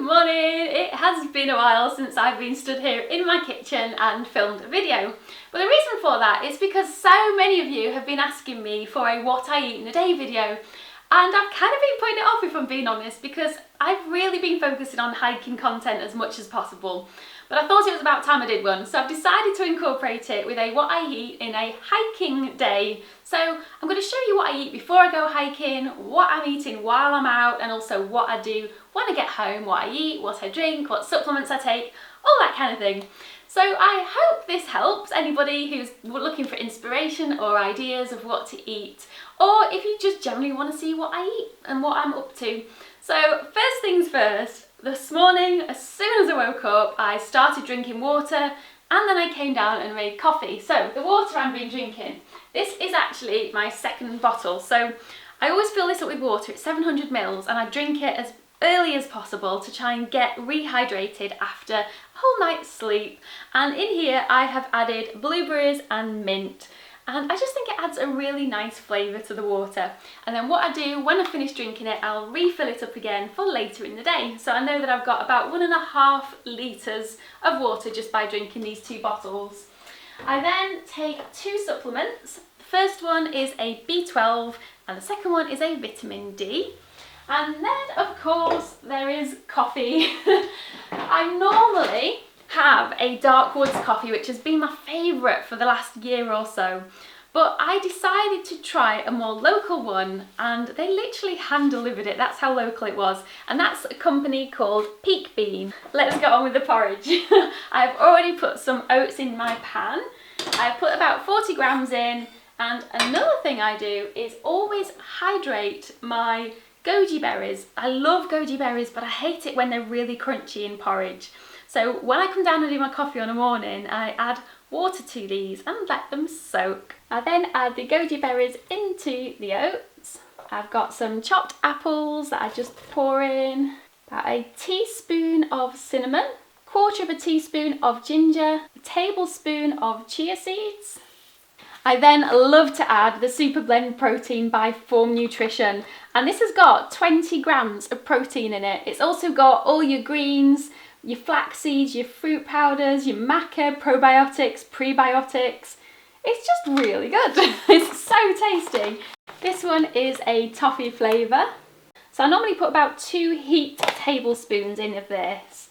morning! It has been a while since I've been stood here in my kitchen and filmed a video. But the reason for that is because so many of you have been asking me for a what I eat in a day video. And I've kind of been putting it off, if I'm being honest, because I've really been focusing on hiking content as much as possible. But I thought it was about time I did one, so I've decided to incorporate it with a what I eat in a hiking day. So I'm going to show you what I eat before I go hiking, what I'm eating while I'm out, and also what I do when I get home, what I eat, what I drink, what supplements I take, all that kind of thing. So I hope this helps anybody who's looking for inspiration or ideas of what to eat, or if you just generally want to see what I eat and what I'm up to. So first things first, this morning, as soon as I woke up, I started drinking water and then I came down and made coffee. So the water I've been drinking, this is actually my second bottle. So I always fill this up with water, it's 700 mils, and I drink it as early as possible to try and get rehydrated after a whole night's sleep. And in here I have added blueberries and mint. And I just think it adds a really nice flavour to the water. And then what I do when I finish drinking it, I'll refill it up again for later in the day. So I know that I've got about 1.5 litres of water just by drinking these 2 bottles. I then take 2 supplements. The first one is a B12 and the second one is a vitamin D. And then of course there is coffee. I normally have a dark woods coffee, which has been my favourite for the last year or so, but I decided to try a more local one and they literally hand delivered it. That's how local it was, and that's a company called Peak Bean. Let's get on with the porridge. I've already put some oats in my pan. I put about 40 grams in, and another thing I do is always hydrate my goji berries. I love goji berries, but I hate it when they're really crunchy in porridge. So when I come down and do my coffee on a morning, I add water to these and let them soak. I then add the goji berries into the oats. I've got some chopped apples that I just pour in, about a teaspoon of cinnamon, 1/4 teaspoon of ginger, a tablespoon of chia seeds. I then love to add the Superblend protein by Form Nutrition, and this has got 20 grams of protein in it. It's also got all your greens, your flax seeds, your fruit powders, your maca, probiotics, prebiotics. It's just really good. It's so tasty. This one is a toffee flavour. So I normally put about 2 heaped tablespoons in of this.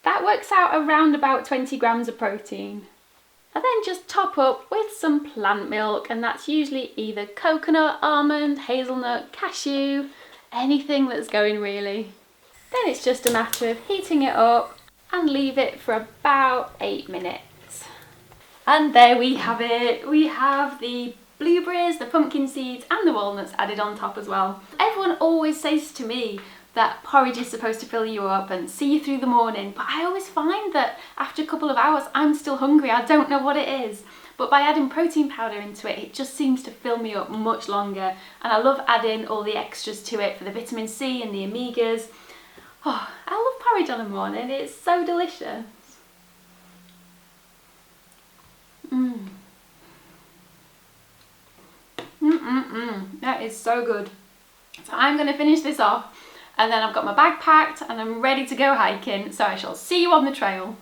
That works out around about 20 grams of protein. I then just top up with some plant milk, and that's usually either coconut, almond, hazelnut, cashew, anything that's going really. Then it's just a matter of heating it up and leave it for about 8 minutes. And there we have it. We have the blueberries, the pumpkin seeds and the walnuts added on top as well. Everyone always says to me that porridge is supposed to fill you up and see you through the morning, but I always find that after a couple of hours I'm still hungry. I don't know what it is. But by adding protein powder into it, it just seems to fill me up much longer. And I love adding all the extras to it for the vitamin C and the omegas. Oh, I love porridge on a morning, it's so delicious. That is so good. So I'm going to finish this off, and then I've got my bag packed and I'm ready to go hiking, so I shall see you on the trail.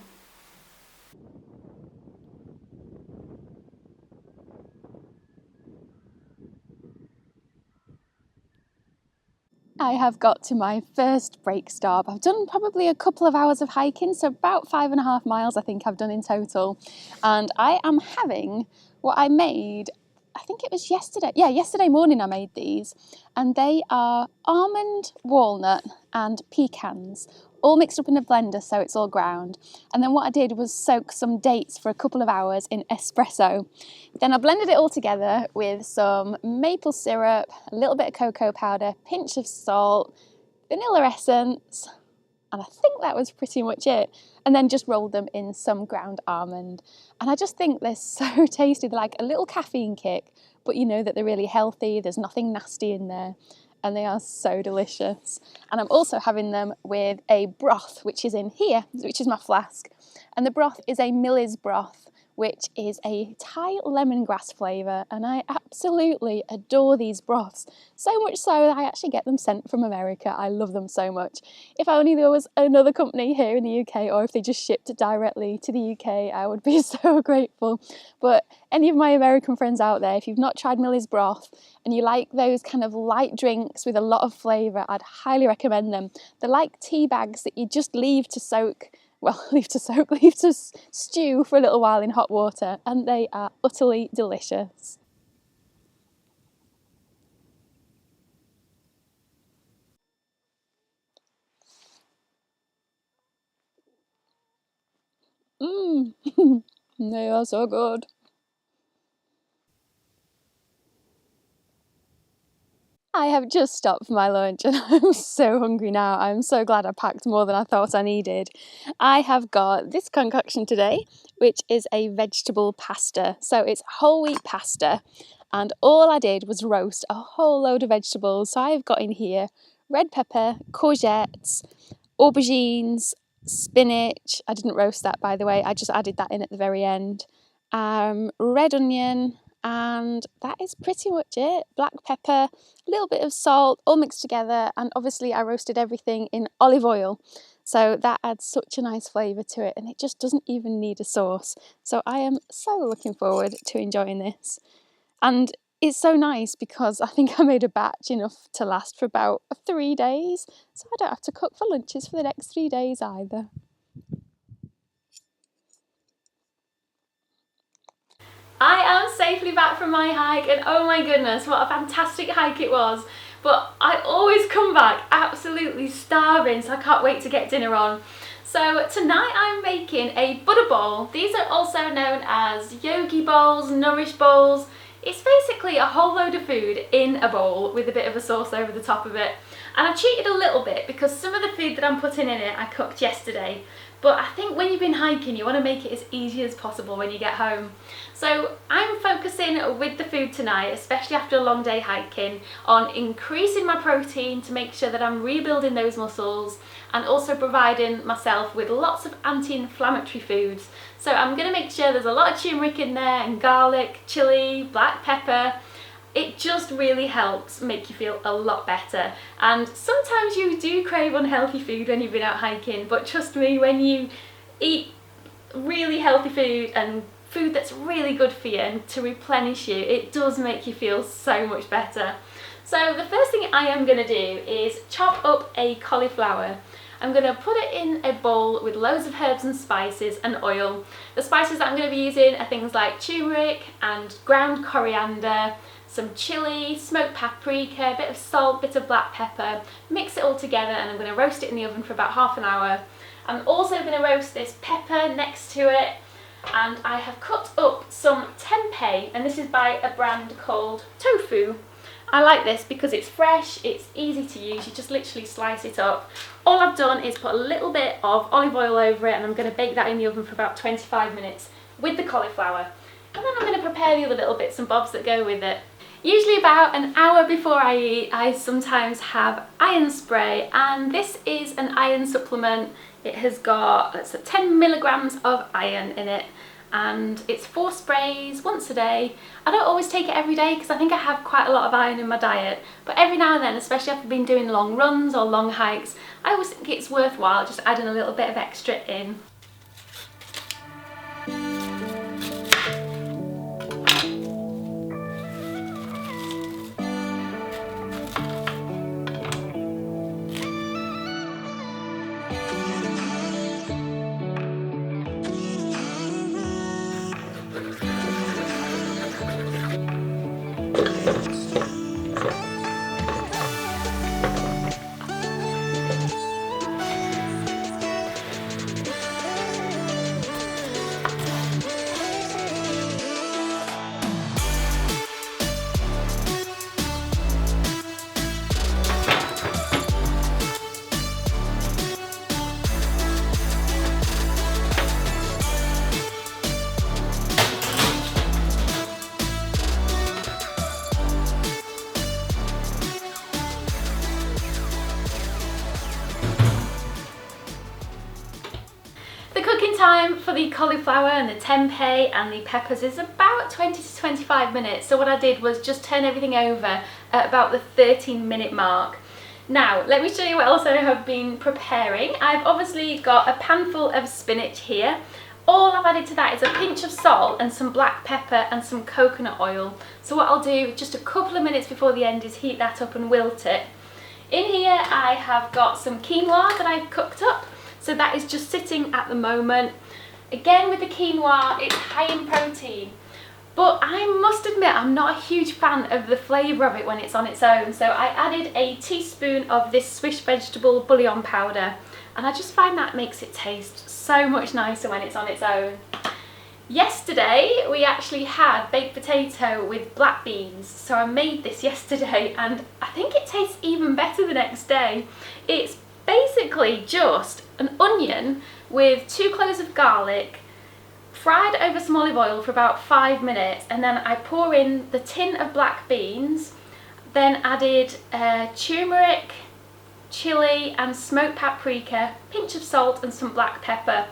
I have got to my first break stop. I've done probably a couple of hours of hiking, so about 5.5 miles I think I've done in total. And I am having what I made, I think it was yesterday. Yeah, yesterday morning I made these. And they are almond, walnut and pecans, all mixed up in a blender so it's all ground. And then what I did was soak some dates for a couple of hours in espresso. Then I blended it all together with some maple syrup, a little bit of cocoa powder, pinch of salt, vanilla essence, and I think that was pretty much it. And then just rolled them in some ground almond. And I just think they're so tasty. They're like a little caffeine kick, but you know that they're really healthy. There's nothing nasty in there. And they are so delicious. And I'm also having them with a broth, which is in here, which is my flask. And the broth is a Miller's broth, which is a Thai lemongrass flavour, and I absolutely adore these broths, so much so that I actually get them sent from America. I love them so much. If only there was another company here in the UK, or if they just shipped directly to the UK, I would be so grateful. But any of my American friends out there, if you've not tried Millie's broth and you like those kind of light drinks with a lot of flavour, I'd highly recommend them. They're like tea bags that you just leave to stew for a little while in hot water, and they are utterly delicious. Mmm, they are so good. I have just stopped for my lunch and I'm so hungry now. I'm so glad I packed more than I thought I needed. I have got this concoction today, which is a vegetable pasta. So it's whole wheat pasta, and all I did was roast a whole load of vegetables. So I've got in here red pepper, courgettes, aubergines, spinach. I didn't roast that, by the way. I just added that in at the very end. Red onion, and that is pretty much it. Black pepper, a little bit of salt, all mixed together, and obviously I roasted everything in olive oil. So that adds such a nice flavour to it, and it just doesn't even need a sauce. So I am so looking forward to enjoying this. And it's so nice because I think I made a batch enough to last for about 3 days, so I don't have to cook for lunches for the next 3 days either. I am safely back from my hike, and oh my goodness, what a fantastic hike it was. But I always come back absolutely starving, so I can't wait to get dinner on. So tonight I'm making a butter bowl. These are also known as yogi bowls, nourish bowls. It's basically a whole load of food in a bowl with a bit of a sauce over the top of it. And I cheated a little bit because some of the food that I'm putting in it I cooked yesterday. But I think when you've been hiking, you want to make it as easy as possible when you get home. So I'm focusing with the food tonight, especially after a long day hiking, on increasing my protein to make sure that I'm rebuilding those muscles, and also providing myself with lots of anti-inflammatory foods. So I'm going to make sure there's a lot of turmeric in there, and garlic, chilli, black pepper. It just really helps make you feel a lot better. And sometimes you do crave unhealthy food when you've been out hiking, but trust me, when you eat really healthy food and food that's really good for you and to replenish you, it does make you feel so much better. So the first thing I am going to do is chop up a cauliflower. I'm going to put it in a bowl with loads of herbs and spices and oil. The spices that I'm going to be using are things like turmeric and ground coriander, some chilli, smoked paprika, a bit of salt, a bit of black pepper. Mix it all together, and I'm going to roast it in the oven for about half an hour. I'm also going to roast this pepper next to it, and I have cut up some tempeh, and this is by a brand called Toffee. I like this because it's fresh, it's easy to use, you just literally slice it up. All I've done is put a little bit of olive oil over it, and I'm going to bake that in the oven for about 25 minutes with the cauliflower. And then I'm going to prepare the other little bits and bobs that go with it. Usually about an hour before I eat, I sometimes have iron spray, and this is an iron supplement. It has got 10 milligrams of iron in it, and it's 4 sprays once a day. I don't always take it every day because I think I have quite a lot of iron in my diet, but every now and then, especially if I've been doing long runs or long hikes, I always think it's worthwhile just adding a little bit of extra in. The cooking time for the cauliflower and the tempeh and the peppers is about 20 to 25 minutes. So what I did was just turn everything over at about the 13-minute mark. Now, let me show you what else I have been preparing. I've obviously got a panful of spinach here. All I've added to that is a pinch of salt and some black pepper and some coconut oil. So what I'll do just a couple of minutes before the end is heat that up and wilt it. In here I have got some quinoa that I've cooked up. So that is just sitting at the moment. Again, with the quinoa, it's high in protein. But I must admit, I'm not a huge fan of the flavour of it when it's on its own. So I added a teaspoon of this Swiss vegetable bouillon powder. And I just find that makes it taste so much nicer when it's on its own. Yesterday, we actually had baked potato with black beans. So I made this yesterday and I think it tastes even better the next day. It's basically just an onion with 2 cloves of garlic, fried over some olive oil for about 5 minutes, and then I pour in the tin of black beans, then added turmeric, chilli and smoked paprika, pinch of salt and some black pepper,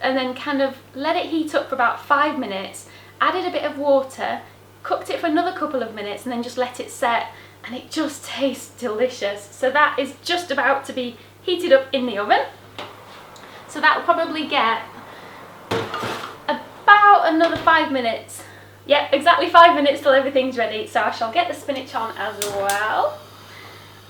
and then kind of let it heat up for about 5 minutes, added a bit of water, cooked it for another couple of minutes and then just let it set, and it just tastes delicious. So that is just about to be heated up in the oven. So that will probably get about another 5 minutes. Yep, exactly 5 minutes till everything's ready. So I shall get the spinach on as well.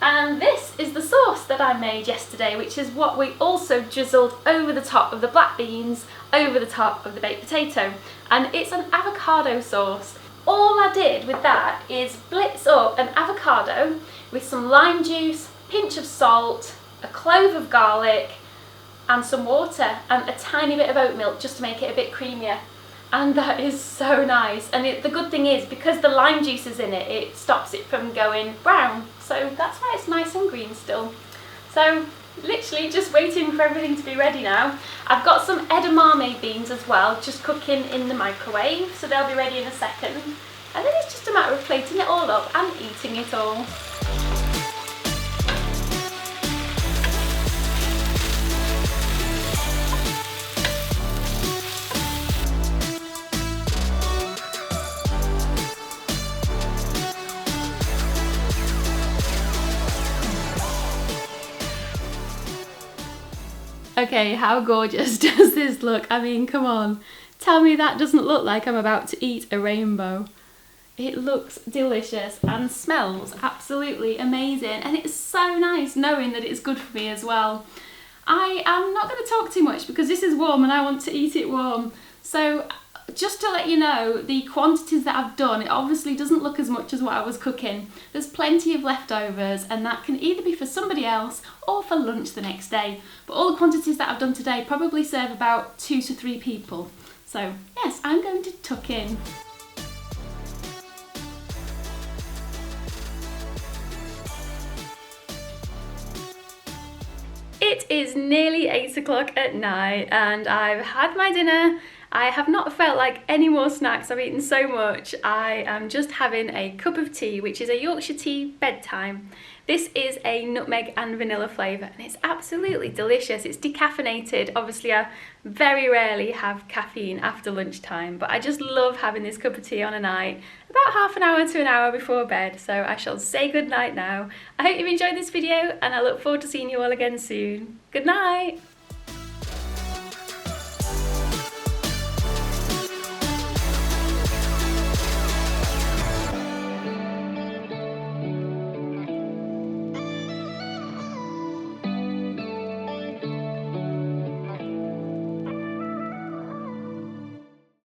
And this is the sauce that I made yesterday, which is what we also drizzled over the top of the black beans, over the top of the baked potato. And it's an avocado sauce. All I did with that is blitz up an avocado with some lime juice, pinch of salt, a clove of garlic and some water and a tiny bit of oat milk just to make it a bit creamier. And that is so nice. And the good thing is, because the lime juice is in it, it stops it from going brown. So that's why it's nice and green still. So literally just waiting for everything to be ready now. I've got some edamame beans as well, just cooking in the microwave. So they'll be ready in a second. And then it's just a matter of plating it all up and eating it all. Okay, how gorgeous does this look? I mean, come on. Tell me that doesn't look like I'm about to eat a rainbow. It looks delicious and smells absolutely amazing. And it's so nice knowing that it's good for me as well. I am not going to talk too much because this is warm and I want to eat it warm. So just to let you know, the quantities that I've done, it obviously doesn't look as much as what I was cooking. There's plenty of leftovers and that can either be for somebody else or for lunch the next day. But all the quantities that I've done today probably serve about 2 to 3 people. So yes, I'm going to tuck in. It is nearly 8 o'clock at night and I've had my dinner. I have not felt like any more snacks. I've eaten so much. I am just having a cup of tea, which is a Yorkshire tea bedtime. This is a nutmeg and vanilla flavour and it's absolutely delicious. It's decaffeinated. Obviously I very rarely have caffeine after lunchtime, but I just love having this cup of tea on a night, about half an hour to an hour before bed. So I shall say good night now. I hope you've enjoyed this video and I look forward to seeing you all again soon. Good night.